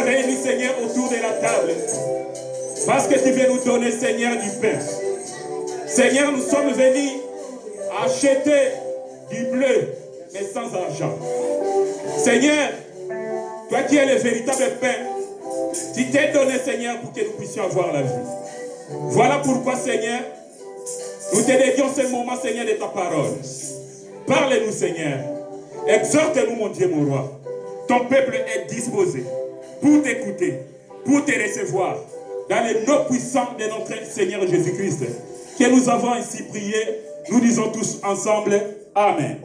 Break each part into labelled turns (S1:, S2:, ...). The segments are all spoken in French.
S1: réunis, Seigneur, autour de la table. Parce que tu veux nous donner, Seigneur, du pain. Seigneur, nous sommes venus acheter du bleu, mais sans argent. Seigneur, toi qui es le véritable pain, tu t'es donné, Seigneur, pour que nous puissions avoir la vie. Voilà pourquoi, Seigneur, nous te dédions ce moment, Seigneur, de ta parole. Parle-nous, Seigneur. Exhorte-nous, mon Dieu, mon roi. Ton peuple est disposé pour t'écouter, pour te recevoir, dans les noms puissants de notre Seigneur Jésus-Christ, que nous avons ainsi prié. Nous disons tous ensemble, Amen.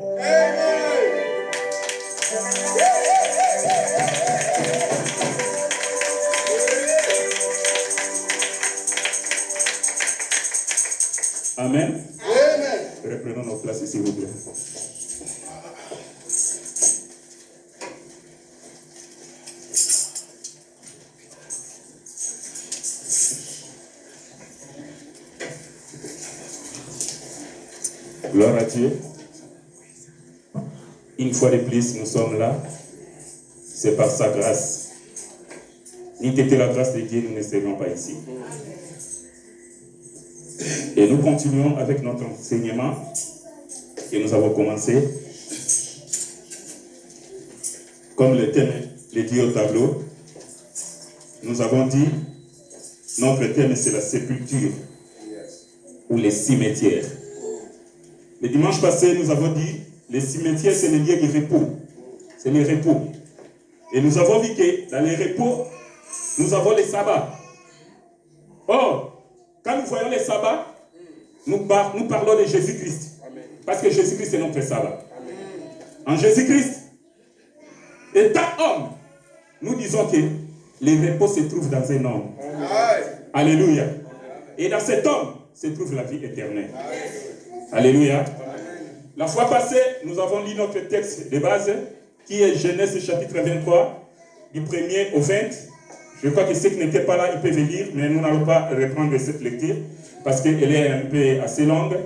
S1: Amen. Amen. Reprenons nos places, s'il vous plaît. Gloire à Dieu. Une fois de plus, nous sommes là. C'est par sa grâce. N'eût été la grâce de Dieu, nous ne serions pas ici. Et nous continuons avec notre enseignement que nous avons commencé. Comme le thème le dit au tableau, nous avons dit, notre thème c'est la sépulture ou les cimetières. Le dimanche passé, nous avons dit, les cimetières c'est le lieu de repos. C'est le repos. Et nous avons vu que dans les repos, nous avons les sabbats. Or, quand nous voyons les sabbats, nous parlons de Jésus-Christ. Parce que Jésus-Christ est notre sabbat. En Jésus-Christ, étant homme, nous disons que le repos se trouve dans un homme. Alléluia. Et dans cet homme se trouve la vie éternelle. Alléluia. La fois passée, nous avons lu notre texte de base, qui est Genèse chapitre 23, du 1er au 20. Je crois que ceux qui n'étaient pas là, ils peuvent lire, mais nous n'allons pas reprendre cette lecture, parce qu'elle est un peu assez longue.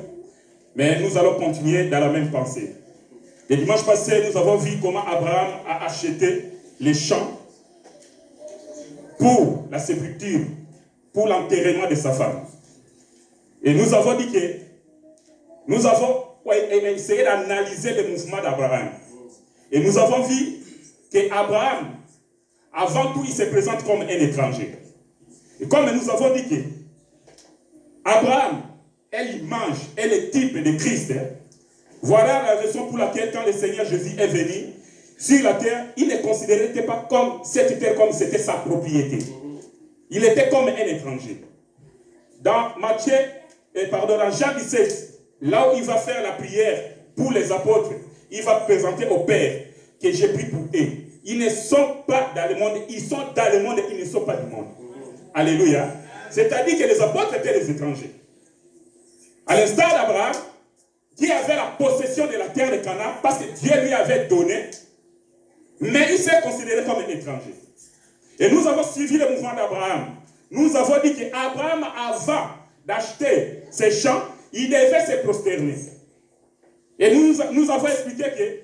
S1: Mais nous allons continuer dans la même pensée. Le dimanche passé, nous avons vu comment Abraham a acheté les champs pour la sépulture, pour l'enterrement de sa femme. Et nous avons dit que nous avons essayé d'analyser le mouvement d'Abraham. Et nous avons vu qu'Abraham, avant tout, il se présente comme un étranger. Et comme nous avons dit que Abraham est l'image, est le type de Christ, voilà la raison pour laquelle quand le Seigneur Jésus est venu sur la terre, il ne considérait pas comme cette terre comme c'était sa propriété. Il était comme un étranger. Dans dans Jean 17, là où il va faire la prière pour les apôtres, il va présenter au Père que j'ai pris pour eux. Ils ne sont pas dans le monde, ils sont dans le monde, ils ne sont pas du monde. Alléluia. C'est-à-dire que les apôtres étaient les étrangers. À l'instar d'Abraham, qui avait la possession de la terre de Canaan, parce que Dieu lui avait donné, mais il s'est considéré comme un étranger. Et nous avons suivi le mouvement d'Abraham. Nous avons dit qu'Abraham, avant d'acheter ses champs, il devait se prosterner. Et nous avons expliqué que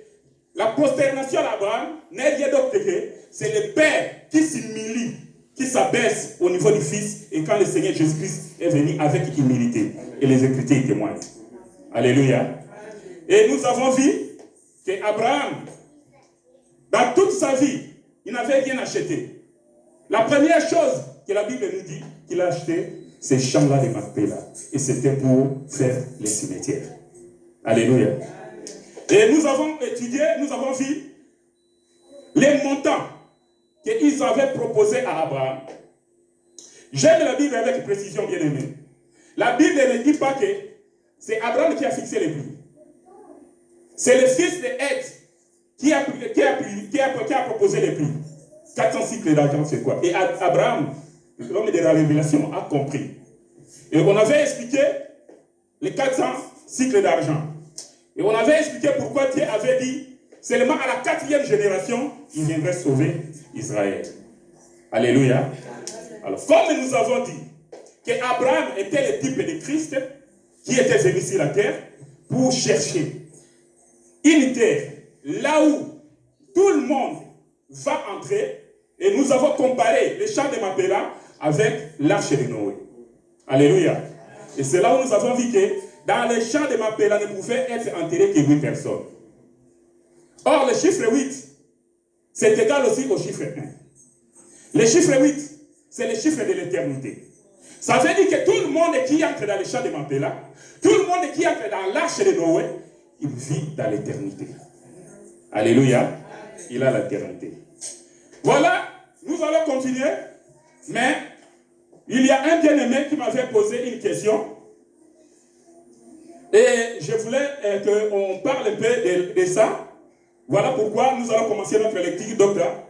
S1: la prosternation d'Abraham n'est rien d'autre que c'est le Père qui s'humilie, qui s'abaisse au niveau du Fils, et quand le Seigneur Jésus-Christ est venu avec humilité. Et les Écritures témoignent. Alléluia. Et nous avons vu qu'Abraham, dans toute sa vie, il n'avait rien acheté. La première chose que la Bible nous dit qu'il a acheté, ces champs-là de Macpéla. Et c'était pour faire les cimetières. Alléluia. Et nous avons étudié, nous avons vu les montants qu'ils avaient proposés à Abraham. J'aime la Bible avec précision, bien aimée. La Bible ne dit pas que c'est Abraham qui a fixé les prix. C'est le fils de Heth qui a proposé les prix. 400 cycles d'argent, c'est quoi? Et Abraham, l'homme de la révélation, a compris. Et on avait expliqué les 400 cycles d'argent. Et on avait expliqué pourquoi Dieu avait dit, seulement à la 4e génération, il viendrait sauver Israël. Alléluia. Alors, comme nous avons dit qu'Abraham était le type de Christ qui était venu sur la terre pour chercher une terre là où tout le monde va entrer Et nous avons comparé les champs de Macpéla avec l'arche de Noé. Alléluia. Et c'est là où nous avons vu que dans les champs de Macpéla ne pouvaient être enterrées que 8 personnes. Or, le chiffre 8, c'est égal aussi au chiffre 1. Le chiffre 8, c'est le chiffre de l'éternité. Ça veut dire que tout le monde qui entre dans les champs de Macpéla, tout le monde qui entre dans l'arche de Noé, il vit dans l'éternité. Alléluia. Il a l'éternité. Voilà, nous allons continuer, mais il y a un bien-aimé qui m'avait posé une question et je voulais qu'on parle un peu de ça. Voilà pourquoi nous allons commencer notre lecture, docteur.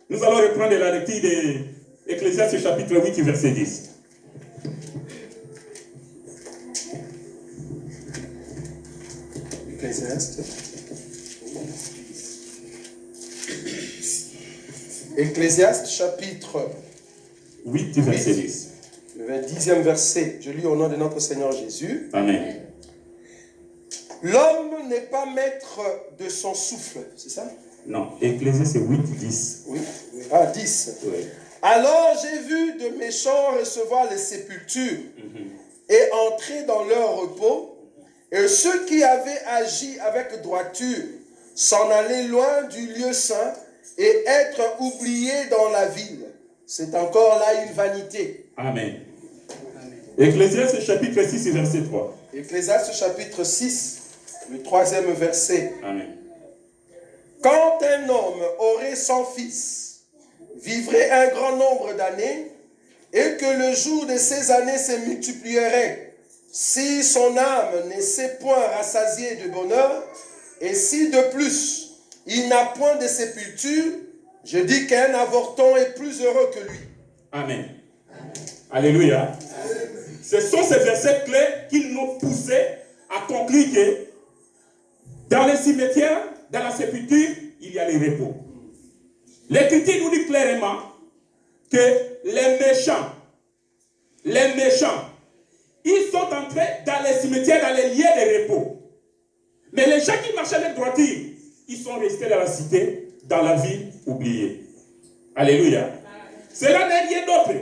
S1: Nous allons reprendre la lecture de Ecclésiaste chapitre 8, verset 10.
S2: Ecclésiaste chapitre
S1: 8, verset 10.
S2: Le 10e verset. Je lis au nom de notre Seigneur Jésus.
S1: Amen.
S2: L'homme n'est pas maître de son souffle, c'est ça?
S1: Non, Ecclésiaste 8, 10.
S2: Oui. Ah, 10.
S1: Oui.
S2: Alors j'ai vu de méchants recevoir les sépultures et entrer dans leur repos, et ceux qui avaient agi avec droiture s'en aller loin du lieu saint et être oubliés dans la ville. C'est encore là une vanité.
S1: Amen. Ecclésiaste chapitre 6, verset 3.
S2: Ecclésiaste chapitre 6, le 3e verset.
S1: Amen.
S2: Quand un homme aurait 100 fils, vivrait un grand nombre d'années, et que le jour de ces années se multiplierait, si son âme ne s'est point rassasiée de bonheur, et si de plus il n'a point de sépulture, je dis qu'un avorton est plus heureux que lui.
S1: Amen. Alléluia. Ce sont ces versets clés qui nous poussaient à conclure que dans les cimetières, dans la sépulture, il y a les repos. L'Écriture nous dit clairement que les méchants, ils sont entrés dans les cimetières, dans les lieux de repos. Mais les gens qui marchaient avec droiture, ils sont restés dans la cité, dans la ville oubliée. Alléluia. Cela n'est rien d'autre.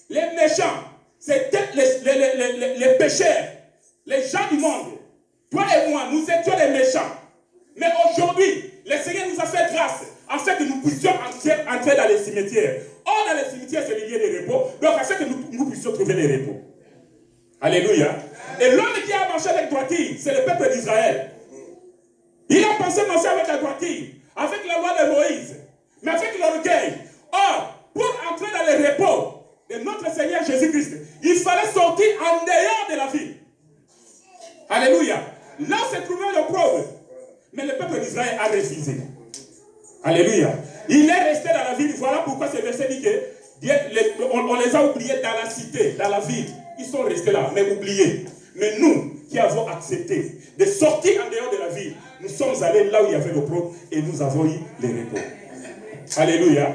S1: Les méchants, c'était les pécheurs, les gens du monde. Toi et moi, nous étions les méchants. Mais aujourd'hui, le Seigneur nous a fait grâce afin que nous puissions entrer dans les cimetières. Or, dans les cimetières, c'est le lieu de repos. Donc, afin que nous puissions trouver les repos. Alléluia. Et l'homme qui a marché avec droiture, c'est le peuple d'Israël. Il a pensé marcher avec la droiture, avec la loi de Moïse, mais avec l'orgueil. Or, pour entrer dans le repos de notre Seigneur Jésus-Christ, il fallait sortir en dehors de la ville. Alléluia. Là se trouvait le problème. Mais le peuple d'Israël a refusé. Alléluia. Il est resté dans la ville. Voilà pourquoi ce verset dit que on les a oubliés dans la cité, dans la ville. Ils sont restés là, mais oubliés. Mais nous, qui avons accepté de sortir en dehors de la ville, nous sommes allés là où il y avait le problème et nous avons eu les repos. Alléluia.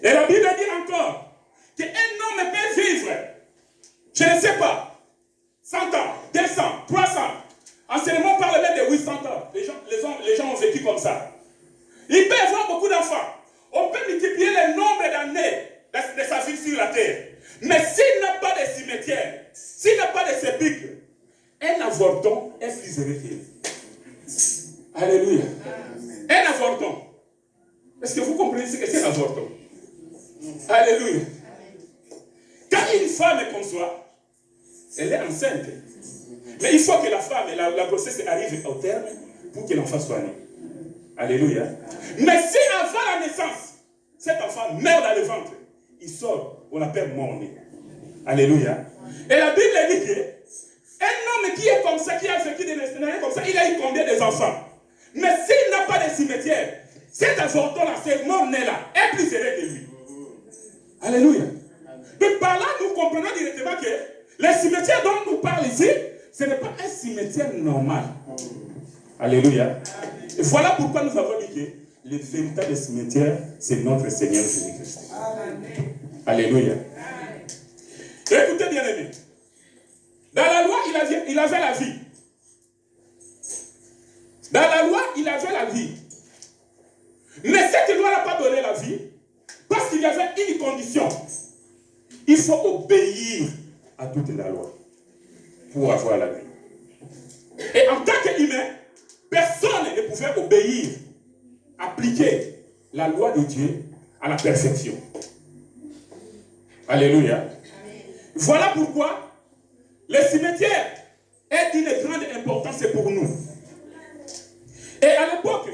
S1: Et la Bible dit encore qu'un homme peut vivre, je ne sais pas, 100 ans, 200, 300. Anciennement, on parle même de 800 ans. Les gens ont vécu comme ça. Il peut y avoir beaucoup d'enfants. On peut multiplier le nombre d'années de sa vie sur la terre. Mais s'il n'a pas de cimetière, s'il n'a pas de sépulcre, un avorton est plus heureux que lui. Alléluia. Un avorton. Est-ce que vous comprenez ce que c'est un avorton? Alléluia. Quand une femme conçoit, elle est enceinte. Mais il faut que la femme, la grossesse arrive au terme pour que l'enfant soit né. Alléluia. Mais si avant la naissance, cet enfant meurt dans le ventre, il sort, on l'appelle mort-né. Alléluia. Et la Bible dit que un homme qui est comme ça, qui a vécu des nationalités comme ça, il a eu combien d'enfants? Mais s'il n'a pas de cimetière, cet avorton-là, ce mort-né-là, est plus heureux que lui. Alléluia. Donc par là, nous comprenons directement que les cimetières dont nous parlons ici, ce n'est pas un cimetière normal. Alléluia. Et voilà pourquoi nous avons dit que le véritable cimetière, c'est notre Seigneur Jésus-Christ. Alléluia. Écoutez bien aimé. Dans la loi, il avait la vie. Dans la loi, il avait la vie. Mais cette loi n'a pas donné la vie. il y avait une condition. Il faut obéir à toute la loi pour avoir la vie. Et en tant qu'humain, personne ne pouvait obéir, appliquer la loi de Dieu à la perfection. Alléluia. Amen. Voilà pourquoi le cimetière est d'une grande importance pour nous. Et à l'époque,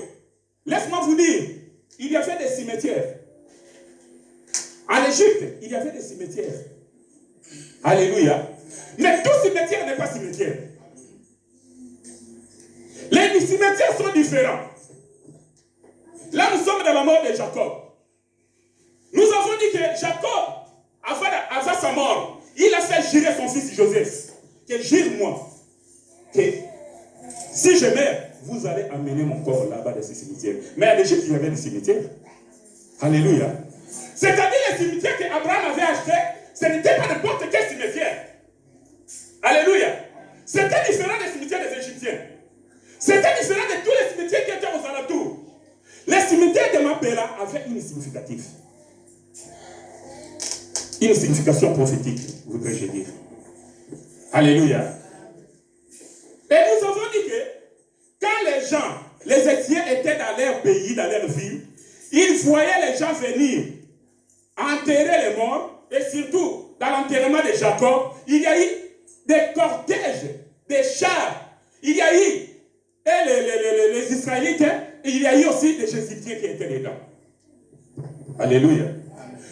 S1: laisse-moi vous dire, il y avait des cimetières. En Égypte, il y avait des cimetières. Alléluia. Mais tout cimetière n'est pas cimetière. Les cimetières sont différents. Là, nous sommes dans la mort de Jacob. Nous avons dit que Jacob, avant sa mort, il a fait jurer son fils Joseph. Que jure-moi que si je meurs, vous allez amener mon corps là-bas dans ce cimetière. Mais en Égypte, il y avait des cimetières. Alléluia. C'est-à-dire les cimetières qu'Abraham avait achetés, ce n'était pas n'importe quel cimetière. Alléluia. C'était différent des cimetières des Égyptiens. C'était différent de tous les cimetières qui étaient aux alentours. Les cimetières de Mapela avaient une significative. Une signification prophétique, voudrais-je dire. Alléluia. Et nous avons dit que quand les gens, les Égyptiens étaient dans leur pays, dans leur ville, ils voyaient les gens venir enterrer les morts, et surtout dans l'enterrement de Jacob, il y a eu des cortèges, des chars, il y a eu les Israélites, et il y a eu aussi des Égyptiens qui étaient dedans. Alléluia.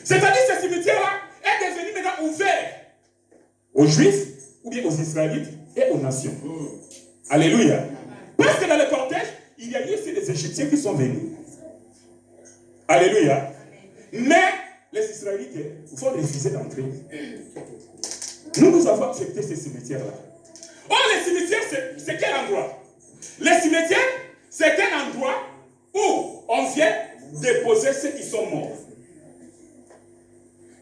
S1: C'est-à-dire que ce cimetière-là est devenu maintenant ouvert aux Juifs, ou bien aux Israélites et aux nations. Alléluia. Parce que dans le cortège, il y a eu aussi des Égyptiens qui sont venus. Alléluia. Mais les Israélites vont refuser d'entrer. Nous avons accepté ces cimetières-là. Oh, les cimetières, c'est quel endroit? Les cimetières, c'est un endroit où on vient déposer ceux qui sont morts.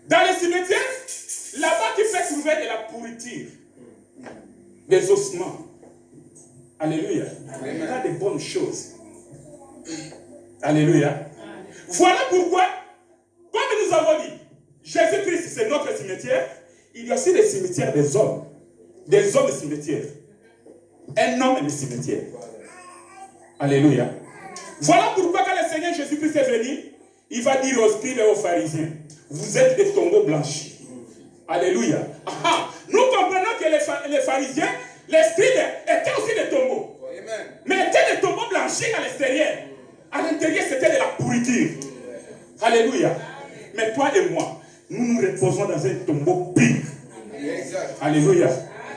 S1: Dans les cimetières, là-bas, tu fais trouver de la pourriture, des ossements. Alléluia. Pas de bonnes choses. Alléluia. Voilà pourquoi, comme nous avons dit, Jésus-Christ, c'est notre cimetière. Il y a aussi des cimetières des hommes. Des hommes de cimetière. Un homme de cimetière. Alléluia. Voilà pourquoi quand le Seigneur Jésus-Christ est venu, il va dire aux scribes et aux pharisiens, vous êtes des tombeaux blanchis. Alléluia. Aha. Nous comprenons que les pharisiens, les scribes étaient aussi des tombeaux. Amen. Mais étaient des tombeaux blanchis à l'extérieur. À l'intérieur, c'était de la pourriture. Alléluia. Amen. Mais toi et moi, nous nous reposons dans un tombeau pur. Exact. Alléluia.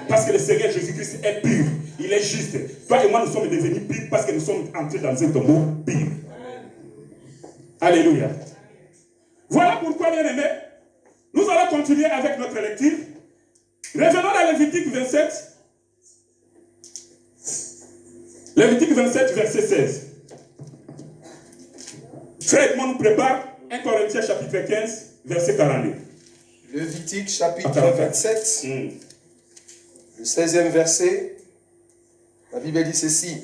S1: Parce que le Seigneur Jésus-Christ est pur. Il est juste. Toi et moi, nous sommes devenus purs parce que nous sommes entrés dans un tombeau pur. Alléluia. Voilà pourquoi, bien aimés, nous allons continuer avec notre lecture. Revenons à Lévitique 27. Lévitique 27, verset 16. Frère Edmond nous prépare 1 Corinthiens chapitre 15, verset 42.
S2: Lévitique chapitre 27, le 16e verset. La Bible dit ceci.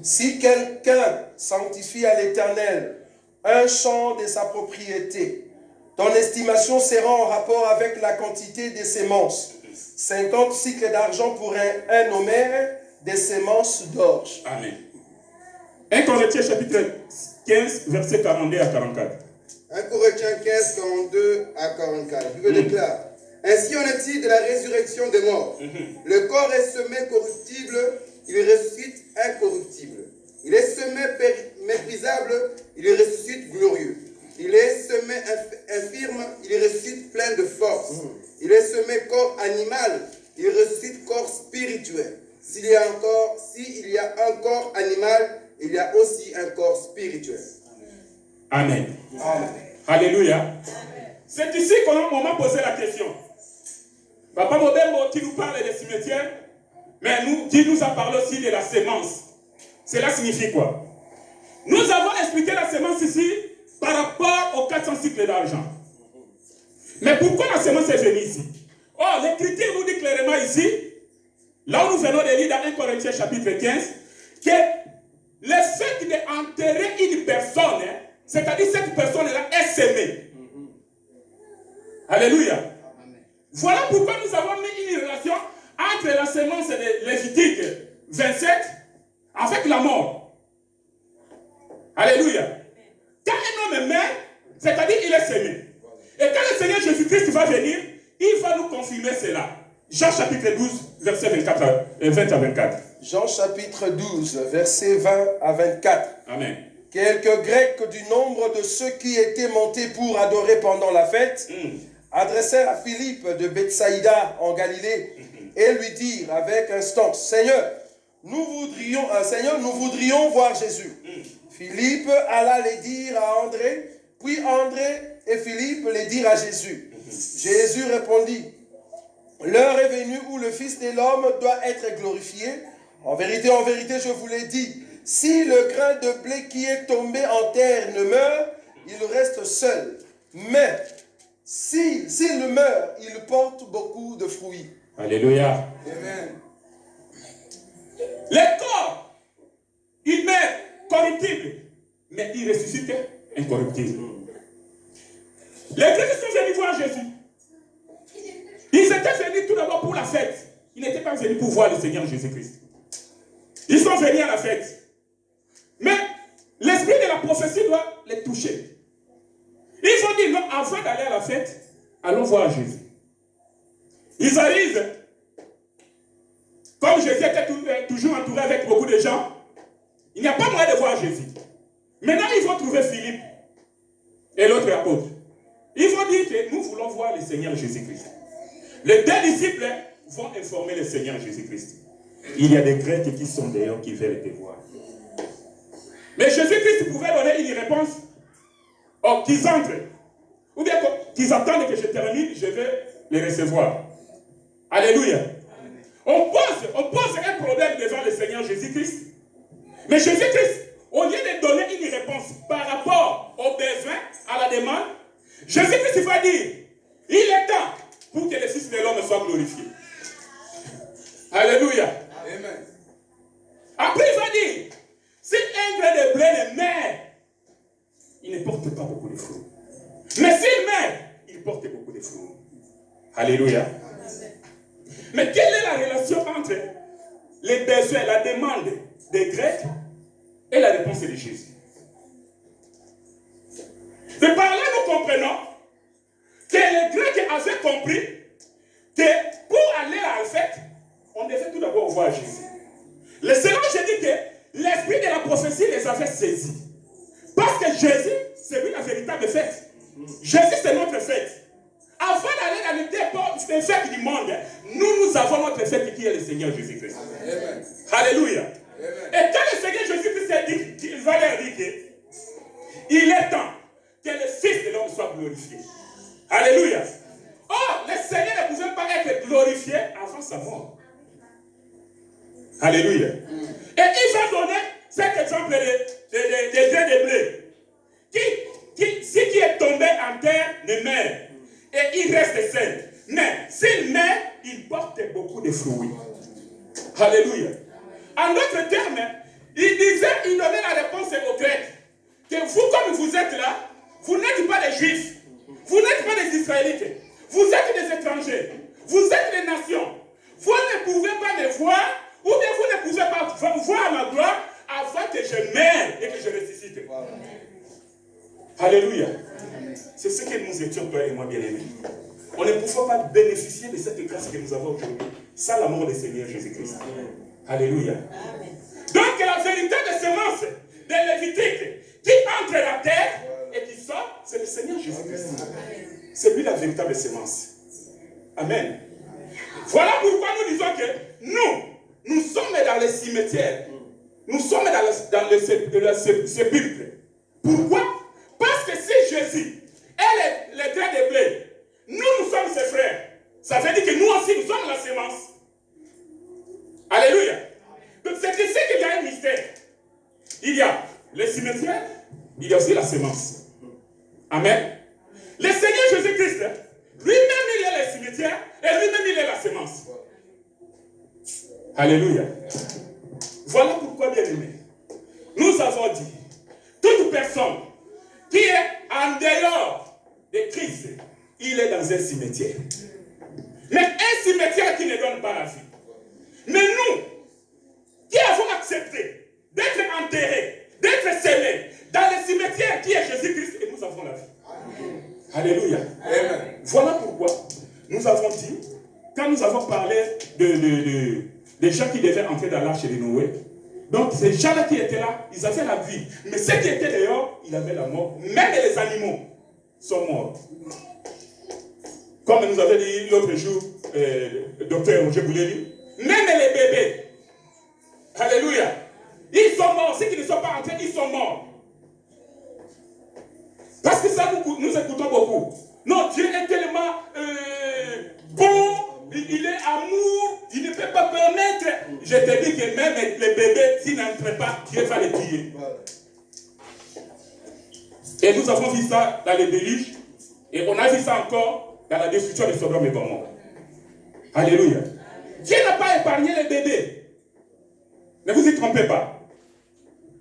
S2: Si quelqu'un sanctifie à l'Éternel un champ de sa propriété, ton estimation sera en rapport avec la quantité des semences. 50 cycles d'argent pour un homère, des semences d'orge.
S1: Amen. 1 Corinthiens chapitre 15, verset 42 à 44.
S3: 1 Corinthiens 15, 42 à 44. Je déclare. Ainsi en est-il de la résurrection des morts. Le corps est semé corruptible, il ressuscite incorruptible. Il est semé méprisable, il ressuscite glorieux. Il est semé infirme, il ressuscite plein de force. Il est semé corps animal, il ressuscite corps spirituel. S'il y a un corps animal, il y a aussi un corps spirituel.
S1: Amen.
S3: Amen.
S1: Alléluia. C'est ici qu'on m'a posé la question. Papa Mobembo, qui nous parle des cimetières, mais qui nous a parlé aussi de la sémence. Cela signifie quoi? Nous avons expliqué la sémence ici par rapport aux 400 cycles d'argent. Mais pourquoi la sémence est venue ici? Oh, l'Écriture nous dit clairement ici, là où nous venons de lire dans 1 Corinthiens chapitre 15, que le fait d'enterrer une personne, c'est-à-dire cette personne-là est sémée. Alléluia. Voilà pourquoi nous avons mis une relation entre la sémence de Lévitique 27 avec la mort. Alléluia. Quand un homme meurt, c'est-à-dire il est sémé. Et quand le Seigneur Jésus-Christ va venir, il va nous confirmer cela. Jean chapitre 12, verset 24 20 à 24.
S2: Jean chapitre 12, verset 20 à 24.
S1: Amen.
S2: Quelques Grecs du nombre de ceux qui étaient montés pour adorer pendant la fête adressèrent à Philippe de Bethsaïda en Galilée et lui dirent avec instance, Seigneur, nous voudrions voir Jésus. Philippe alla les dire à André, puis André et Philippe les dirent à Jésus. Jésus répondit, l'heure est venue où le Fils de l'homme doit être glorifié. En vérité, je vous l'ai dit, si le grain de blé qui est tombé en terre ne meurt, il reste seul. Mais s'il meurt, il porte beaucoup de fruits.
S1: Alléluia.
S2: Amen.
S1: Les corps, ils meurent corruptibles, mais ils ressuscitent incorruptibles. Les Grecs sont venus voir Jésus. Ils étaient venus tout d'abord pour la fête. Ils n'étaient pas venus pour voir le Seigneur Jésus-Christ. Ils sont venus à la fête. Mais l'esprit de la prophétie doit les toucher. Ils vont dire, non, avant d'aller à la fête, allons voir Jésus. Ils arrivent. Comme Jésus était toujours entouré avec beaucoup de gens, il n'y a pas moyen de voir Jésus. Maintenant, ils vont trouver Philippe et l'autre apôtre. Ils vont dire que nous voulons voir le Seigneur Jésus-Christ. Les deux disciples vont informer le Seigneur Jésus-Christ. Il y a des Grecs qui sont dehors qui veulent te voir. Mais Jésus-Christ pouvait donner une réponse. Or, qu'ils entrent. Ou bien qu'ils attendent que je termine, je vais les recevoir. Alléluia. On pose un problème devant le Seigneur Jésus-Christ. Mais Jésus-Christ, au lieu de donner une réponse par rapport aux besoins, à la demande, Jésus-Christ va dire, il est temps pour que le Fils de l'homme soit glorifié. Alléluia.
S3: Amen.
S1: Après, il va dire, si un grain de blé ne meurt, il ne porte pas beaucoup de fruits. Mais s'il meurt, il porte beaucoup de fruits. Alléluia. Mais quelle est la relation entre les besoins, la demande des Grecs et la réponse de Jésus? De par là, nous comprenons que les Grecs avaient compris que pour aller à la fête, on devait tout d'abord voir Jésus. Le Seigneur, je dis que l'esprit de la prophétie les avait saisis. Parce que Jésus, c'est lui la véritable fête. Jésus, c'est notre fête. Avant d'aller dans le dépôt des fêtes du monde, nous avons notre fête qui est le Seigneur Jésus-Christ.
S3: Amen.
S1: Alléluia.
S3: Amen.
S1: Et quand le Seigneur Jésus-Christ dit, il va leur dire qu'il est temps que le Fils de l'homme soit glorifié. Alléluia. Or, le Seigneur ne pouvait pas être glorifié avant sa mort. Alléluia. Et il va donner cet exemple des grains de blé. Ce qui est tombé en terre ne meurt. Et il reste seul. Mais s'il meurt, il porte beaucoup de fruits. Alléluia. En d'autres termes, il donnait la réponse aux Grecs. Que vous, comme vous êtes là, vous n'êtes pas des Juifs. Vous n'êtes pas des Israélites. Vous êtes des étrangers. Vous êtes des nations. Vous ne pouvez pas me voir, ou bien vous ne pouvez pas voir ma gloire avant que je meure et que je ressuscite. Alléluia. C'est ce que nous étions, toi et moi, bien-aimés. On ne pouvait pas bénéficier de cette grâce que nous avons aujourd'hui sans la mort du Seigneur Jésus-Christ. Alléluia. Donc la véritable semence de Lévitique qui entre la terre et qui sort, c'est le Seigneur Jésus-Christ. C'est lui la véritable semence. Amen. Voilà pourquoi nous disons que nous sommes dans les cimetières. Nous sommes dans le sépulcre. Pourquoi? Parce que si Jésus est le grain de blé, nous sommes ses frères. Ça veut dire que nous aussi, nous sommes la semence. Alléluia. Donc c'est ici qu'il y a un mystère. Il y a le cimetière, il y a aussi la semence. Amen. Le Seigneur Jésus-Christ, lui-même il est le cimetière et lui-même il est la semence. Alléluia. Voilà pourquoi, bien aimé, nous avons dit, toute personne qui est en dehors de Christ il est dans un cimetière. Mais un cimetière qui ne donne pas la vie. Mais nous, qui avons accepté d'être enterrés, d'être scellés dans le cimetière qui est Jésus-Christ, et nous avons la vie. Alléluia. Amen. Voilà pourquoi nous avons dit, quand nous avons parlé des gens qui devaient entrer dans l'arche de Noé, donc ces gens-là qui étaient là, ils avaient la vie. Mais ceux qui étaient dehors, ils avaient la mort. Même les animaux sont morts. Comme nous avait dit l'autre jour, docteur Roger Bouleli, même les bébés, alléluia, ils sont morts. Ceux qui ne sont pas entrés, ils sont morts. Parce que ça, nous écoutons beaucoup. Non, Dieu est tellement bon, il est amour, il ne peut pas permettre. Je te dis que même les bébés, s'ils n'entrent pas, Dieu va les tuer. Et nous avons vu ça dans les déluges, et on a vu ça encore dans la destruction de Sodome et Gomorrhe. Alléluia. Dieu n'a pas épargné les bébés. Ne vous y trompez pas.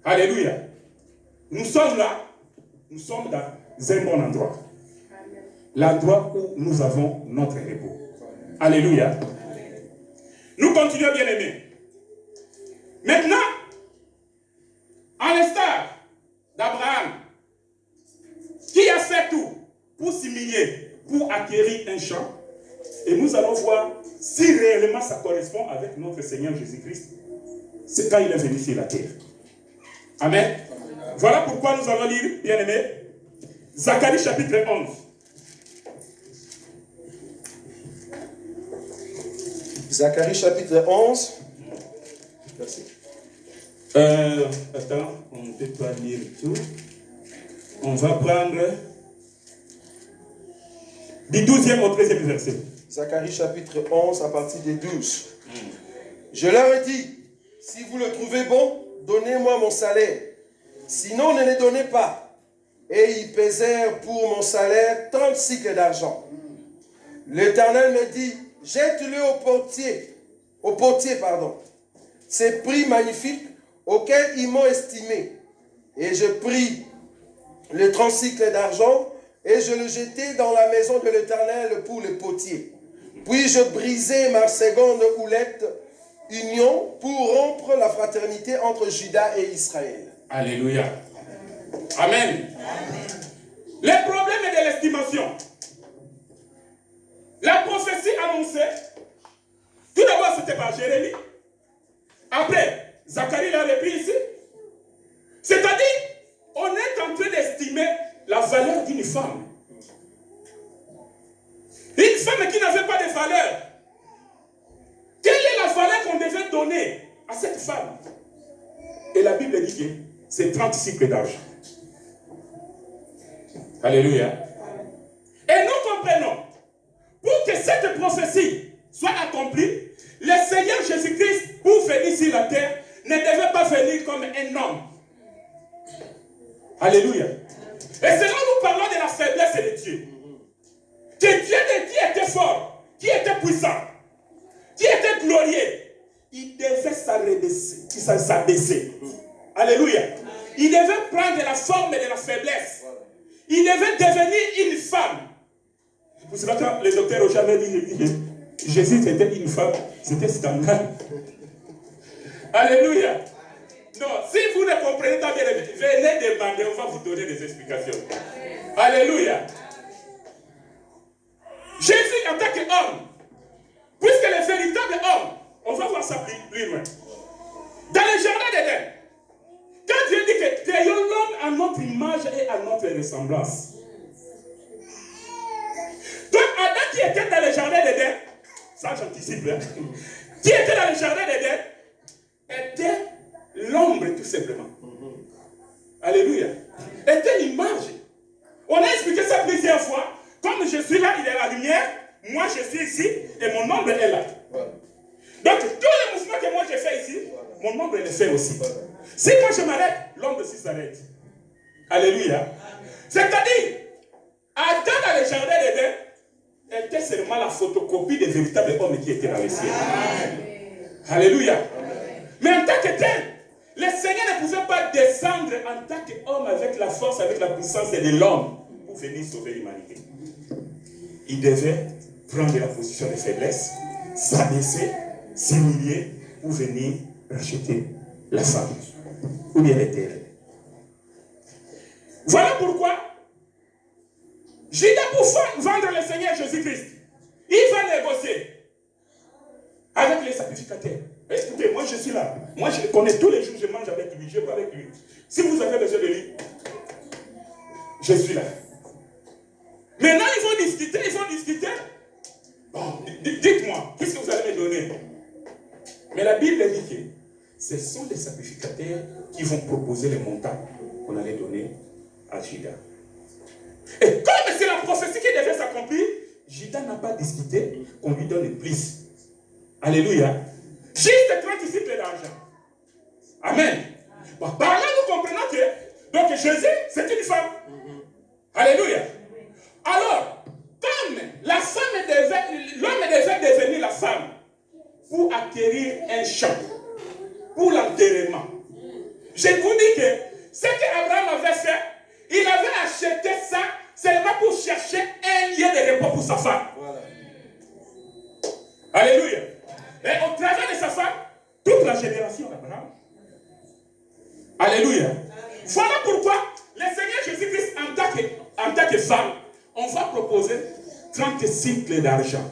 S1: Alléluia. Nous sommes là, nous sommes dans un bon endroit. L'endroit où nous avons notre repos. Alléluia. Nous continuons, bien aimés. Maintenant, en l'instar d'Abraham, qui a fait tout pour s'humilier, pour acquérir un champ, et nous allons voir si réellement ça correspond avec notre Seigneur Jésus-Christ. C'est quand il est venu sur la terre. Amen. Voilà pourquoi nous allons lire, bien aimés, Zacharie chapitre 11.
S2: Zacharie chapitre 11. Merci.
S1: Attends, on ne peut pas lire tout. On va prendre du 12e au 13e verset.
S2: Zacharie chapitre 11 à partir des 12. Je leur ai dit, si vous le trouvez bon, donnez-moi mon salaire. Sinon, ne les donnez pas. Et ils pesèrent pour mon salaire 30 cycles d'argent. L'Éternel me dit, jette-le au potier, ces prix magnifiques auxquels ils m'ont estimé. Et je pris les 30 cycles d'argent et je le jetai dans la maison de l'Éternel pour le potier. Puis je brisai ma seconde houlette union pour rompre la fraternité entre Juda et Israël.
S1: Alléluia. Amen. Les problèmes de l'estimation. La prophétie annoncée, tout d'abord c'était par Jérémie. Après, Zacharie l'a repris ici. C'est-à-dire, on est en train d'estimer la valeur d'une femme. Une femme qui n'avait pas de valeur. Quelle est la valeur qu'on devait donner à cette femme? Et la Bible dit que c'est 30 cycles d'argent. Alléluia. Et nous comprenons, pour que cette prophétie soit accomplie, le Seigneur Jésus-Christ, pour venir sur la terre, ne devait pas venir comme un homme. Alléluia. Et c'est là où nous parlons de la faiblesse de Dieu. Que Dieu qui était fort, qui était puissant, qui était glorieux, il devait s'abaisser. Alléluia. Il devait prendre la forme de la faiblesse. Il devait devenir une femme. Pour cela, quand le docteur Roger avait dit Jésus c'était une femme, c'était scandale. Alléluia. Non, si vous ne comprenez pas bien, venez demander, on va vous donner des explications. Alléluia. Jésus en tant qu'homme, puisque le véritable homme, on va voir ça plus loin. Dans le jardin d'Éden, quand Dieu dit que créons l'homme à notre image et à notre ressemblance. Donc Adam qui était dans le jardin d'Éden, ça j'anticipe, hein, qui était dans le jardin d'Éden, était l'ombre tout simplement. Alléluia. Était l'image. On a expliqué ça plusieurs fois. Comme je suis là, il est la lumière, moi je suis ici et mon ombre est là. Donc tous les mouvements que moi je fais ici, mon ombre le fait aussi. Si moi je m'arrête, l'ombre aussi s'arrête. Alléluia. C'est-à-dire, Adam dans le jardin d'Éden était seulement la photocopie des véritables hommes qui étaient dans le ciel. Alléluia. Mais en tant que tel, le Seigneur ne pouvait pas descendre en tant qu'homme avec la force, avec la puissance de l'homme pour venir sauver l'humanité. il devait prendre la position de faiblesse, s'abaisser, s'humilier pour venir racheter la femme ou bien les terres. Voilà pourquoi Judas, pour vendre le Seigneur Jésus-Christ, il va négocier avec les sacrificateurs. Écoutez, moi je suis là. Moi je le connais tous les jours, je mange avec lui, je bois avec lui. Si vous avez besoin de lui, je suis là. Maintenant, ils vont discuter. Bon, dites-moi, qu'est-ce que vous allez me donner? Mais la Bible dit que ce sont les sacrificateurs qui vont proposer les montants qu'on allait donner à Judas. Et comme c'est la prophétie qui devait s'accomplir, Judas n'a pas discuté qu'on lui donne le plus. Alléluia. Juste 30 cycles d'argent. Amen. Bon, par là, nous comprenons que donc Jésus, c'est une femme. Alléluia. Alors, comme l'homme devait devenir la femme pour acquérir un champ, pour l'enterrement. Je vous dis que ce qu'Abraham avait fait, il avait acheté ça seulement pour chercher un lieu de repos pour sa femme. Voilà. Alléluia. Et au travers de sa femme, toute la génération d'Abraham. Alléluia. Voilà pourquoi le Seigneur Jésus-Christ, en tant que femme, on va proposer 30 cycles d'argent.